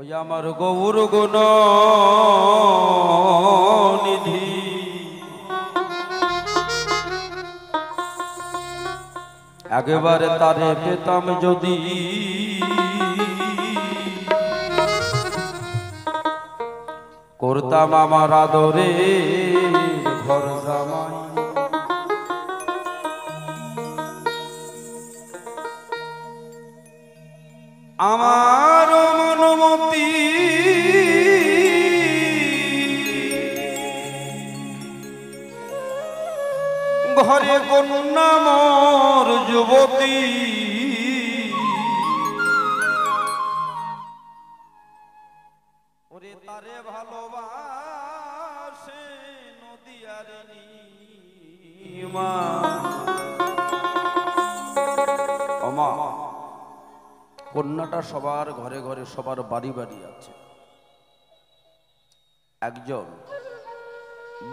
ওই আমার গৌর গুণ নিধি একেবারে তারে পেতাম যদি করতাম আমার আদরে ঘর জামাই। আমার মনমতি ঘরে কন্যা মোর যুবতী ওরে তারে ভালোবাসে নদিয়ার নিমা। ওমা কন্যাটা সবার ঘরে ঘরে সবার বাড়ি বাড়ি আছে। একজন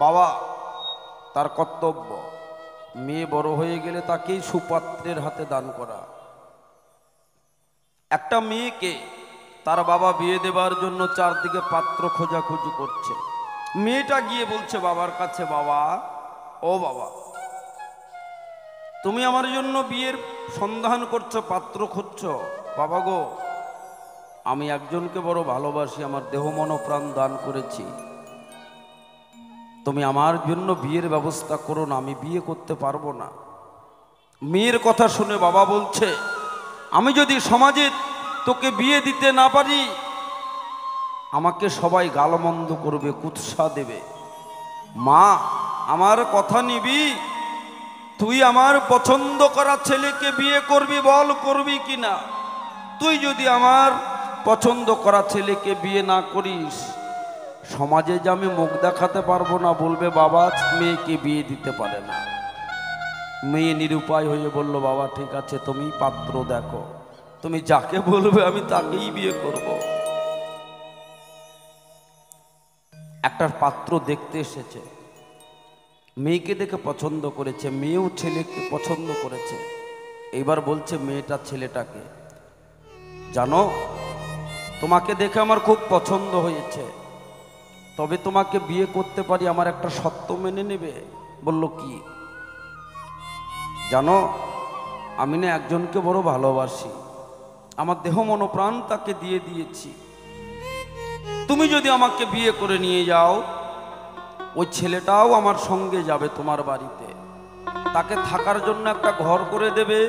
বাবা তার কর্তব্য মেয়ে বড় হয়ে গেলে তাকেই সুপাত্রের হাতে দান করা। একটা মেয়েকে তার বাবা বিয়ে দেবার জন্য চারদিকে পাত্র খোঁজাখুঁজি করছে। মেয়েটা গিয়ে বলছে বাবার কাছে, বাবা ও বাবা, তুমি আমার জন্য বিয়ের সন্ধান করছো, পাত্র খুঁজছো। বাবা গো, আমি একজনকে বড় ভালোবাসি, আমার দেহ মন প্রাণ দান করেছি, তুমি আমার জন্য বিয়ের ব্যবস্থা করো না, আমি বিয়ে করতে পারবো না। মেয়ের কথা শুনে বাবা বলছে, আমি যদি সমাজে তোকে বিয়ে দিতে না পারি আমাকে সবাই গালমন্দ করবে, কুৎসা দেবে। মা আমার কথা নিবি, তুই আমার পছন্দ করা ছেলেকে বিয়ে করবি, বল করবি কিনা? তুই যদি আমার পছন্দ করা ছেলেকে বিয়ে না করিস সমাজে যে আমি মুখ দেখাতে পারবো না, বলবে বাবা মেয়েকে বিয়ে দিতে পারে না। মেয়ে নিরুপায় হয়ে বলল, বাবা ঠিক আছে, তুমি পাত্র দেখো, তুমি যাকে বলবে আমি তাকেই বিয়ে করব। একটা পাত্র দেখতে এসেছে, মেয়েকে দেখে পছন্দ করেছে, মেয়েও ছেলেকে পছন্দ করেছে। এইবার বলছে মেয়েটা ছেলেটাকে, জানো তোমাকে দেখে আমার খুব পছন্দ হয়েছে, তবে তোমাকে বিয়ে করতে পারি, আমার একটা শর্ত মেনে নেবে? বলল কি? জানো আমি না একজনকে বড় ভালোবাসি, আমার দেহ মন প্রাণ তাকে দিয়ে দিয়েছি, তুমি যদি আমাকে বিয়ে করে নিয়ে যাও ওই ছেলেটাও আমার সঙ্গে যাবে তোমার বাড়িতে, তাকে থাকার জন্য একটা ঘর করে দেবে,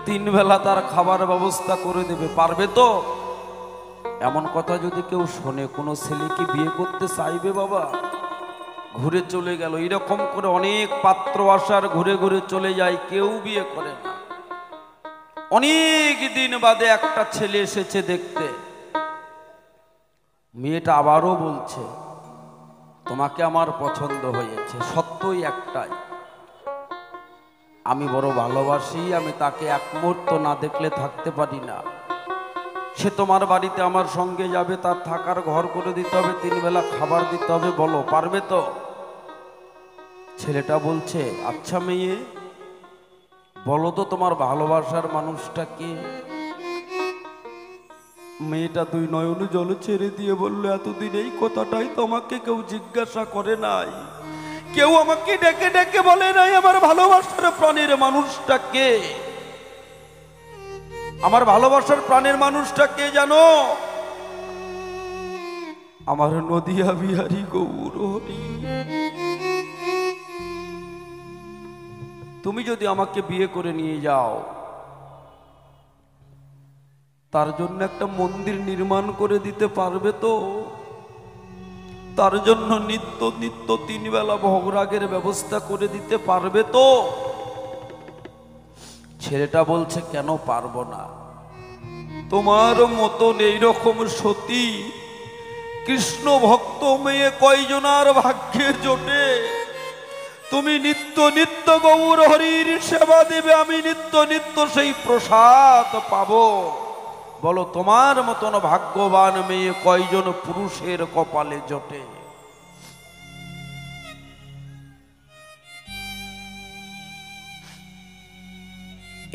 3 বেলা তার খাবার ব্যবস্থা করে দেবে, পারবে তো? এমন কথা যদি কেউ শোনে, কোনো ছেলে কি বিয়ে করতে চাইবে? বাবা ঘুরে চলে গেল। এরকম করে অনেক পাত্র আসার ঘুরে ঘুরে চলে যায়, কেউ বিয়ে করে না। অনেক দিন বাদে একটা ছেলে এসেছে দেখতে, মেয়েটা আবারও বলছে তোমাকে আমার পছন্দ হয়েছে, সত্যই একটাই, আমি বড় ভালোবাসি, আমি তাকে এক মুহূর্ত না দেখলে থাকতে পারি না, সে তোমার বাড়িতে আমার সঙ্গে যাবে, তার থাকার ঘর করে দিতে হবে, 3 বেলা খাবার দিতে হবে, বলো পারবে তো? ছেলেটা বলছে আচ্ছা মেয়ে বলো তো তোমার ভালোবাসার মানুষটা কে? মেয়েটা 2 নয়ন জল ছেড়ে দিয়ে বলল, এতদিন এই কথাটাই তোমাকে কেউ জিজ্ঞাসা করে নাই, কেউ আমাকে ডেকে ডেকে বলে নাই আমার ভালোবাসার প্রাণের মানুষটা কে। আমার ভালোবাসার প্রাণের মানুষটা কে জানো? আমার নদিয়া বিহারী গৌর হরি। তুমি যদি আমাকে বিয়ে করে নিয়ে যাও তার জন্য একটা মন্দির নির্মাণ করে দিতে পারবে তো? তার জন্য নিত্য নিত্য 3 বেলা ভোগরাগের ব্যবস্থা করে দিতে পারবে তো? ছেলেটা বলছে কেন পারবো না, তোমার মতন এইরকম সতী কৃষ্ণ ভক্ত মেয়ে কয়জনার ভাগ্যে জোটে? তুমি নিত্য নিত্য গৌর হরির সেবা দেবে, আমি নিত্য নিত্য সেই প্রসাদ পাবো। বলো তোমার মতন ভাগ্যবান মেয়ে কয়জন পুরুষের কপালে জোটে?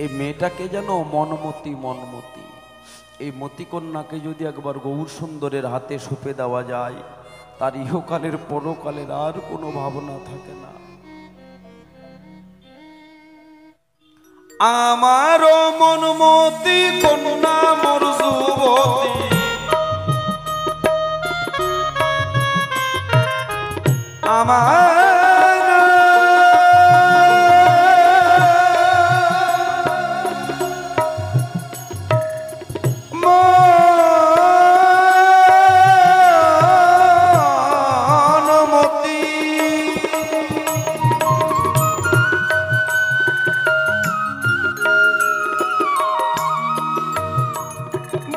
এই মেয়েটাকে যেন মনমতি, মনমতি এই মতিকন্যাকে যদি একবার গৌর সুন্দরের হাতে সঁপে দেওয়া যায়, তার ইহকালের পরকালের আর কোনো ভাবনা থাকে না। আমারও মনমতি কন্যা মোর যুবতী, আমার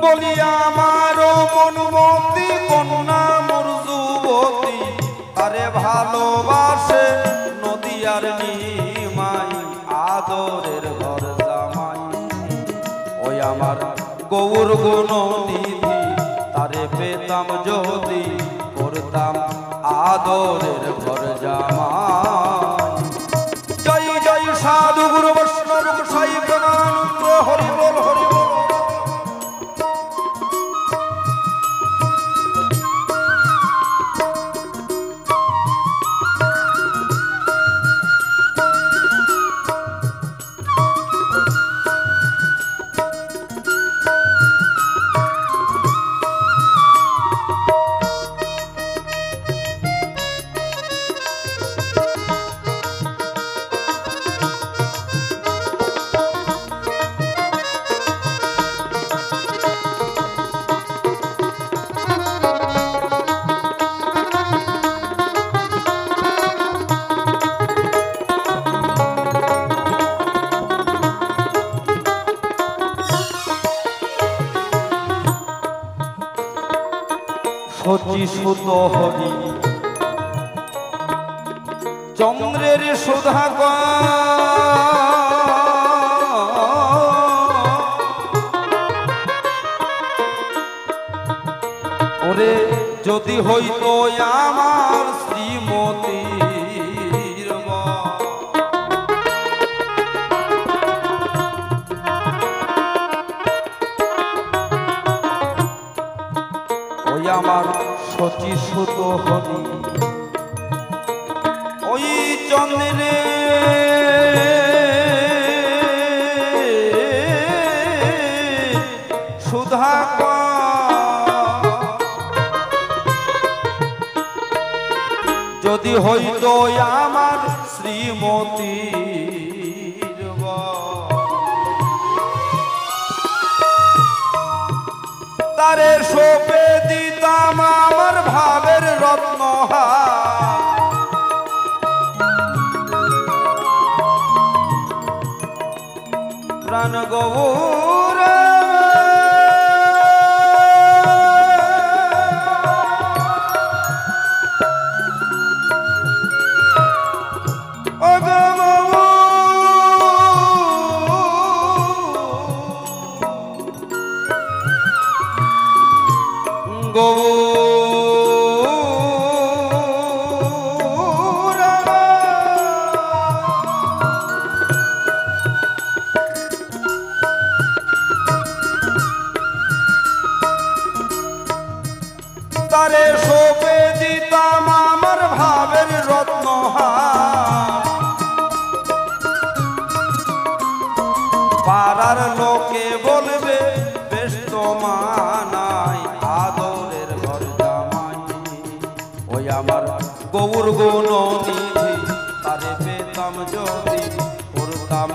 বলি আমারও মনমতি কন্যা মোর যুবতী, আরে ভালোবাসে নদিয়ার নিমাই আদরের ঘর জামাই। ওই আমার গৌর গুণ নিধি, তারে পেতাম যদি করতাম আদরের ঘর জামাই। জয় জয় সাধু গুরু বৈষ্ণব গোসাই প্রেমানন্দ, হরি বল হরি বল। শচী সুত হরি চন্দ্রের সুধা ওরে যদি হইতো আমার শ্রীমতীর ওই আমার শচী সুত হরি, ওই চন্দ্রে সুধা যদি হইতো আমার শ্রীমতীর তারে সঁপে দিতাম আমার ভাবের রত্নহার। প্রাণ গৌর তারে সঁপে দিতাম আমার ভাবের রত্নহার। পাড়ার লোকে বলবে বেশ তো মানাই আদরের ঘর জামাই। ওই আমার গৌর গুণ নিধি, তারে পেতাম যদি করতাম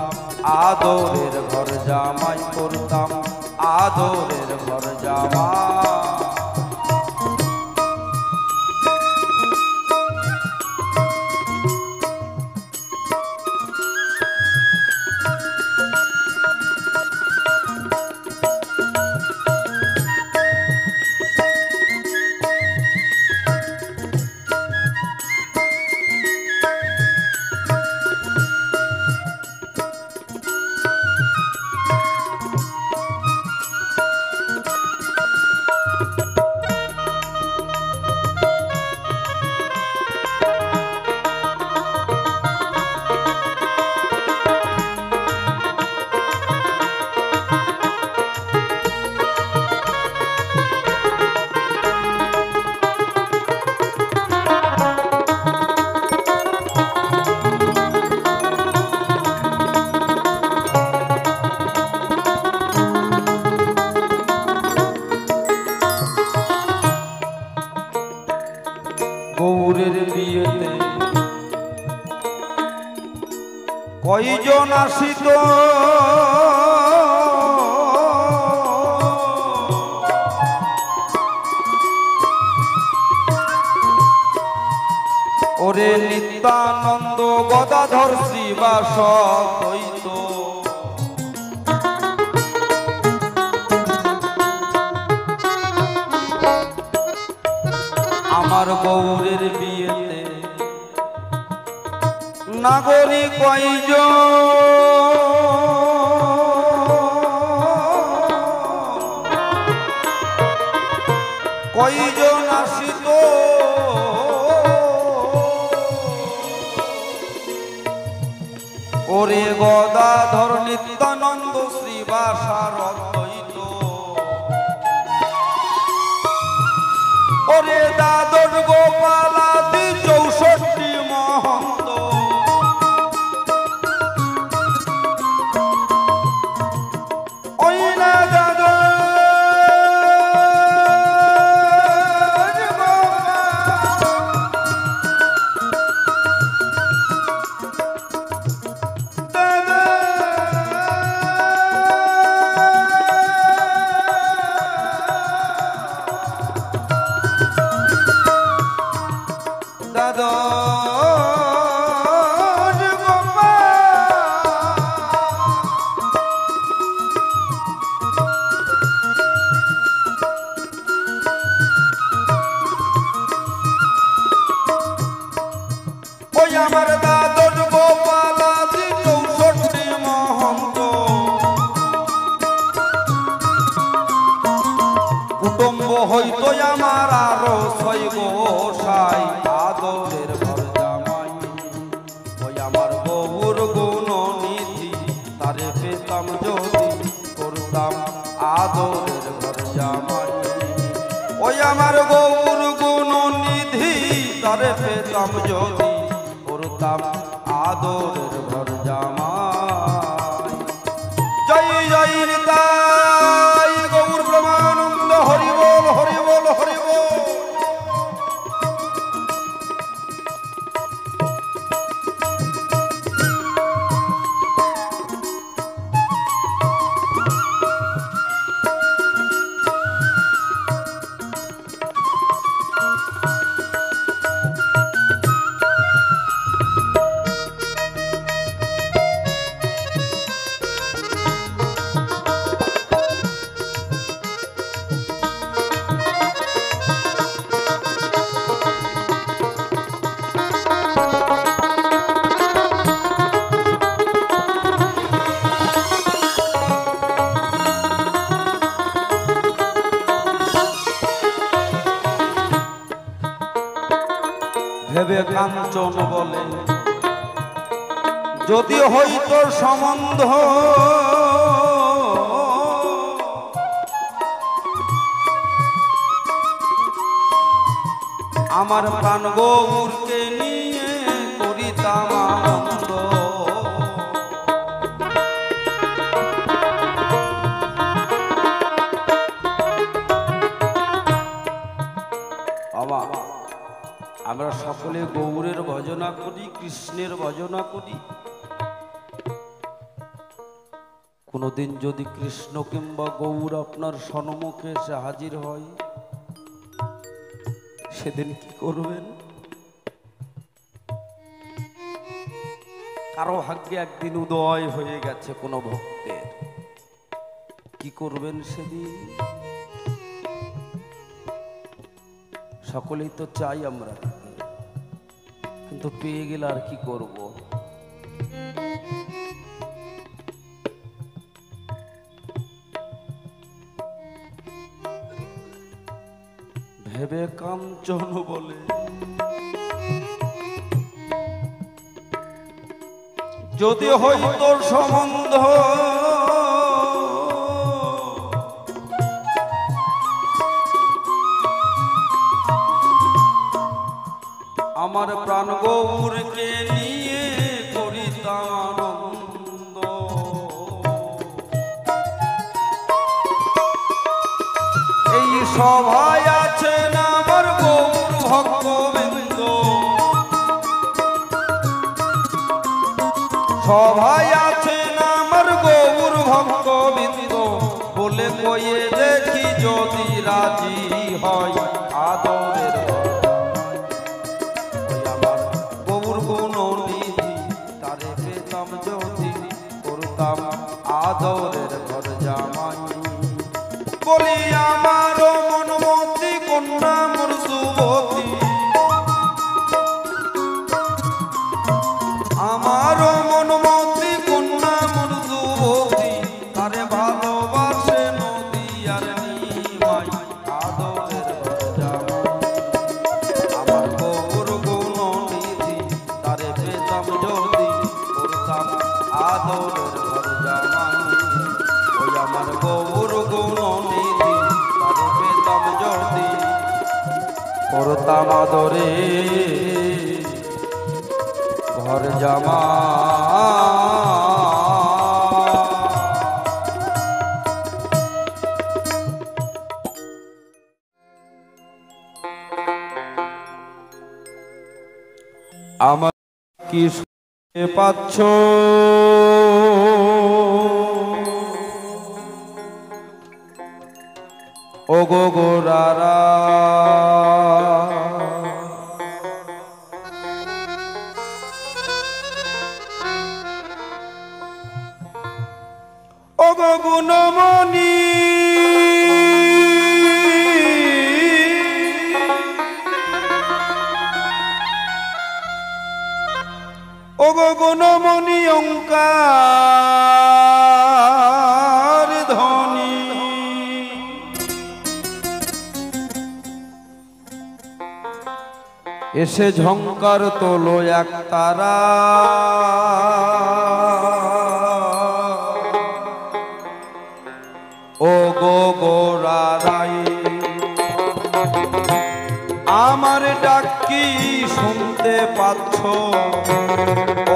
আদরের ঘর জামাই, করতাম আদরের ঘর জামাই। কয়জন আসিত ওরে নিত্যানন্দ গদাধর শ্রীবাস হইত আমার গৌরের বিয়েতে নাগরিক কয়জন আসিত ওরে গদাধর নিত্যানন্দ শ্রীবাসার হইত ওরে দাদর গোপালাদি 64 মহন্ত ওই না দাদর আমার দাদর গোপালাদি 64 মহন্ত কুটুম্ব হইত আমার আরো 6 গোসাই আদরের ঘর জামাই ওই আমার গৌর গুণ নিধি তারে পেতাম যদি করতাম আদরের ঘর জামাই ওই আমার গৌর গুণ নিধি তারে পেতাম যদি আদরের ঘর জামাই জয় জয় নিতাই গৌর ব্রহ্মানন্দ হরি বল হরি বল হরি বল ভেবে কাঞ্চন বলে যদি হইত সম্বন্ধ আমার প্রাণ গৌরকে নিয়ে করিতাম আনন্দ আমরা সকলে গৌরের ভজনা করি, কৃষ্ণের ভজনা করি। কোনোদিন যদি কৃষ্ণ কিংবা গৌর আপনার সম্মুখে এসে হাজির হয়, সেদিন কি করবেন? কারো ভাগ্যে একদিন উদয় হয়ে গেছে কোনো ভক্তের, কি করবেন সেদিন? সকলেই তো চাই আমরা, কিন্তু পেয়ে গেলে আর কি করব? ভেবে কাঞ্চন বলে যদি হইত সম্বন্ধ, আমার প্রাণ গৌরকে নিয়ে করিতাম আনন্দ। এই সভায় আছেন আমার গৌর ভক্তবৃন্দ, সভায় আছেন আমার গৌর ভক্তবৃন্দ, বলে কয়ে দেখি যদি রাজি হয় আদরের আমার গৌর গুণনিধি, তারে পেতাম যদি করতাম আদরের ঘর জামাই। বলি আমার মনমতি কন্যা মোর যুবতী, আমার মনমতি কন্যা মোর যুবতী, তারে ভালোবাসে নদী আর নিমাই আদরের ঘর জামাই। আমার গৌর গুণনিধি, তারে পেতাম যদি করতাম আদরের ঘর জামাই। ওই আমার গৌর গুণনিধি, তারে পেতাম যদি করতাম আদরে ঘর জামাই। আমার কি শুনতে পাচ্ছ ও গো গোরারা, ও গো গুণমণি, ও গো গুণমণি ওঙ্কার ধ্বনি, এসে ঝংকার তোলো এক তারা, ও গো গোরারাই। আমার ডাক কি শুনতে পাচ্ছ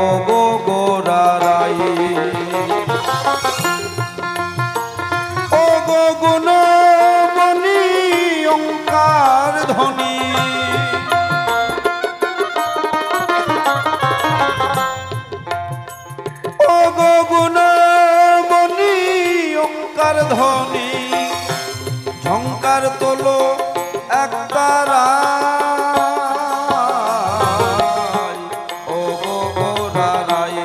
ও গো গোরারাই? ও গো গুণমণি ওঙ্কার ধ্বনি, ও গো গুণমণি ওঙ্কার ধ্বনি, ঝংকার তোলো এক তারা, ও গো গোরারাই।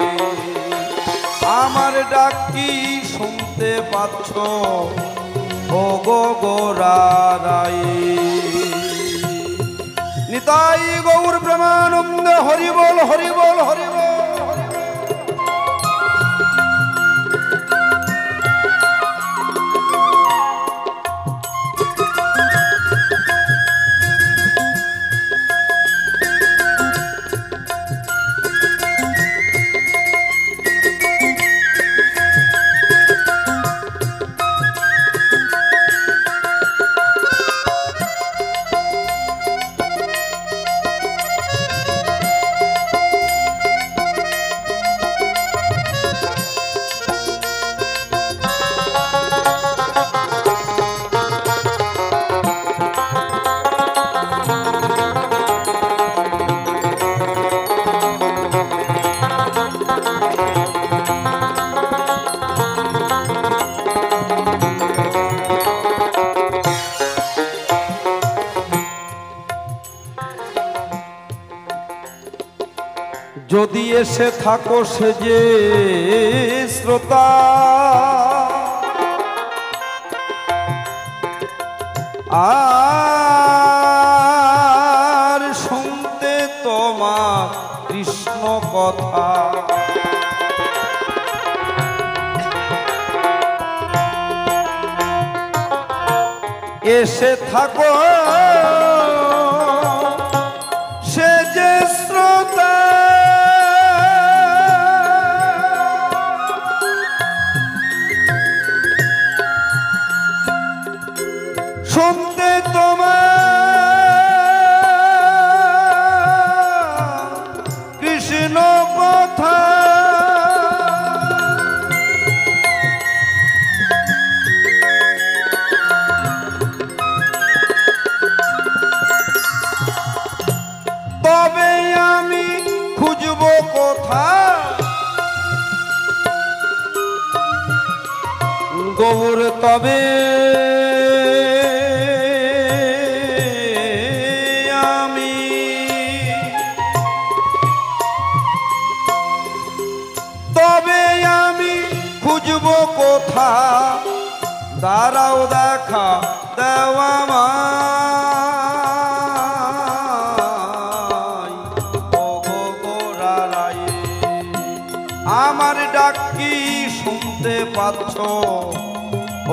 আমার ডাক কি শুনতে পাচ্ছ ও গো গোরারাই? নিতাই গৌর প্রেমানন্দ, হরি বল হরি বল হরি বল। যদি এসে থাকো সে যে শ্রোতা, আর শুনতে তোমার কৃষ্ণ কথা, এসে থাকো সে যে শ্রোতা, শুনতে তোমার কৃষ্ণ কথা, গৌর তবে আমি খুঁজব কোথা দাঁড়াও দেখা দেওয়া আমার ডাক কি শুনতে পাচ্ছ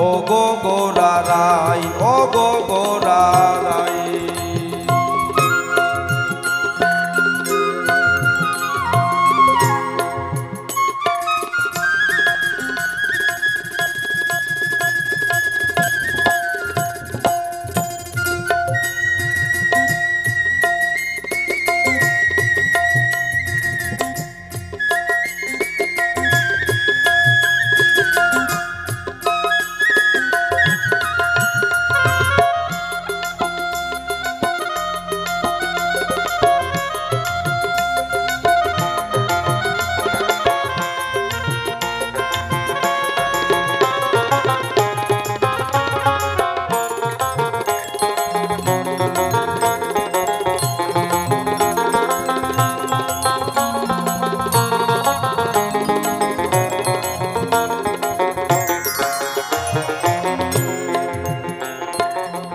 ও গো গোরা রাই, ও গো গোরা রাই।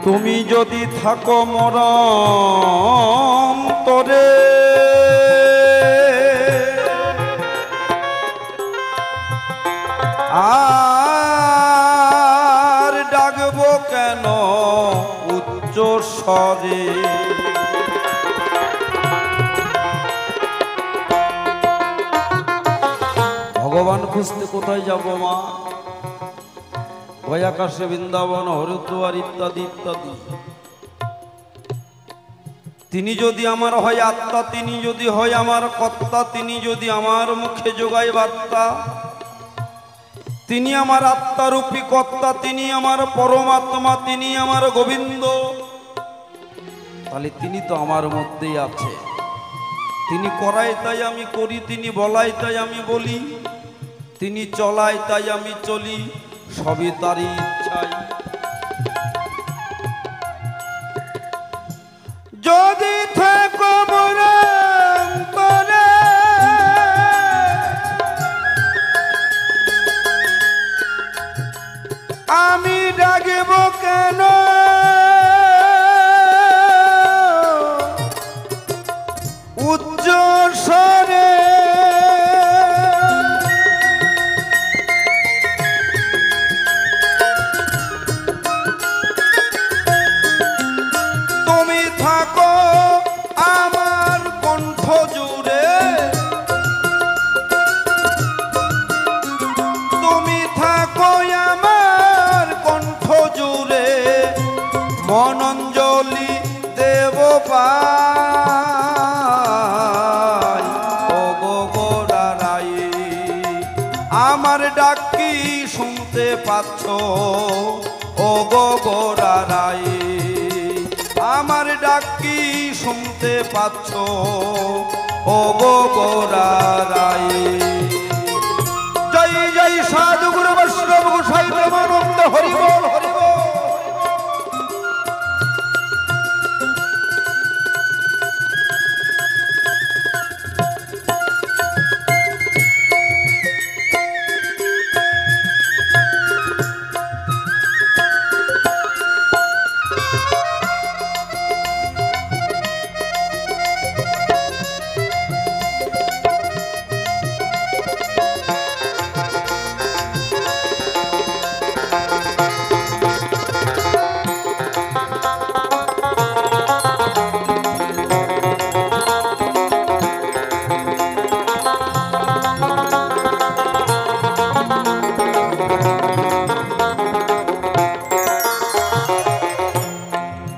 তুমি যদি থাকো মরম তোরে আর ডাকবো কেন উচ্চ স্বরে। ভগবান খুঁজতে কোথায় যাব মা? ওই আকাশে বৃন্দাবন, হরিদ্বার ইত্যাদি ইত্যাদি। তিনি যদি আমার হয় আত্মা, তিনি যদি হয় আমার কর্তা, তিনি যদি আমার মুখে যোগায় বার্তা, তিনি আমার আত্মারূপী কর্তা, তিনি আমার পরমাত্মা, তিনি আমার গোবিন্দ, তাহলে তিনি তো আমার মধ্যেই আছে। তিনি করায় তাই আমি করি, তিনি বলায় তাই আমি বলি, তিনি চলায় তাই আমি চলি, সবই তারই ইচ্ছায়। যদি থাকো মরম তোরে আমি ডাকব কেন উচ্চ স্বরে। মনঞ্জলি দেব পাই, ও গো গোরা রাই। আমার ডাক কি শুনতে পাচ্ছ ও গো গোরা রাই? আমার ডাক কি শুনতে পাচ্ছ ও গো গোরা রাই? জয় জয় সাধু গুরু বৈষ্ণব গোসাই প্রেমানন্দ, হরি বল হরি বল।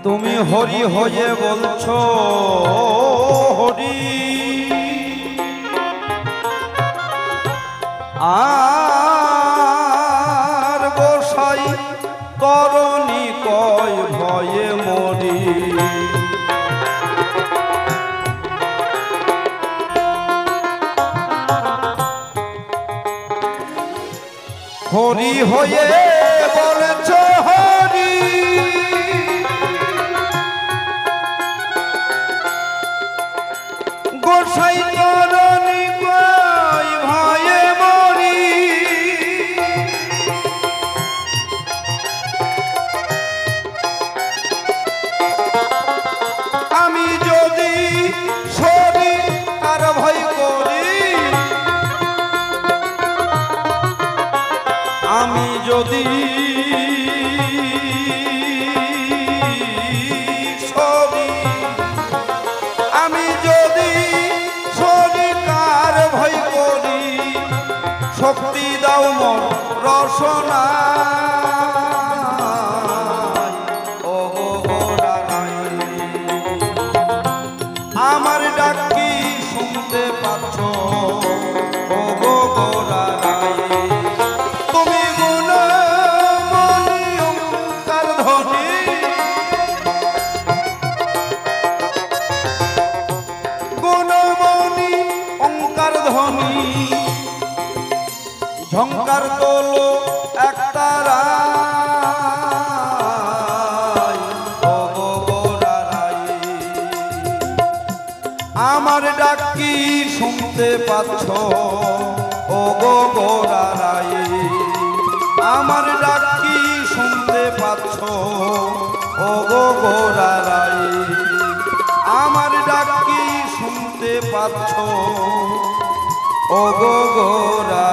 তুমি হরি হয়ে বলছো হরি, আর গোসাই তরণী কয় ভয়ে মরি। হরি হয়ে বলেছ হরি গোসাই চরণি কই ভয়ে মরি আমি যদি সরি আর ভয় করি আমি যদি সরি আমি যদি সরি কার ভয় করি শক্তি দাও মন রসনা আমার ডাক কি শুনতে পাচ্ছ ও গো গোরাই তুমি গুণমণি ওঙ্কার ধ্বনি গুণমণি ওঙ্কার ধ্বনি ঝঙ্কার তোলো একতারা আমার ডাক কি শুনতে পাচ্ছ ও গো গোরাই আমার ডাক কি শুনতে পাচ্ছ ও গো গোরাই আমার ডাক কি শুনতে পাচ্ছ ও গো গোরাই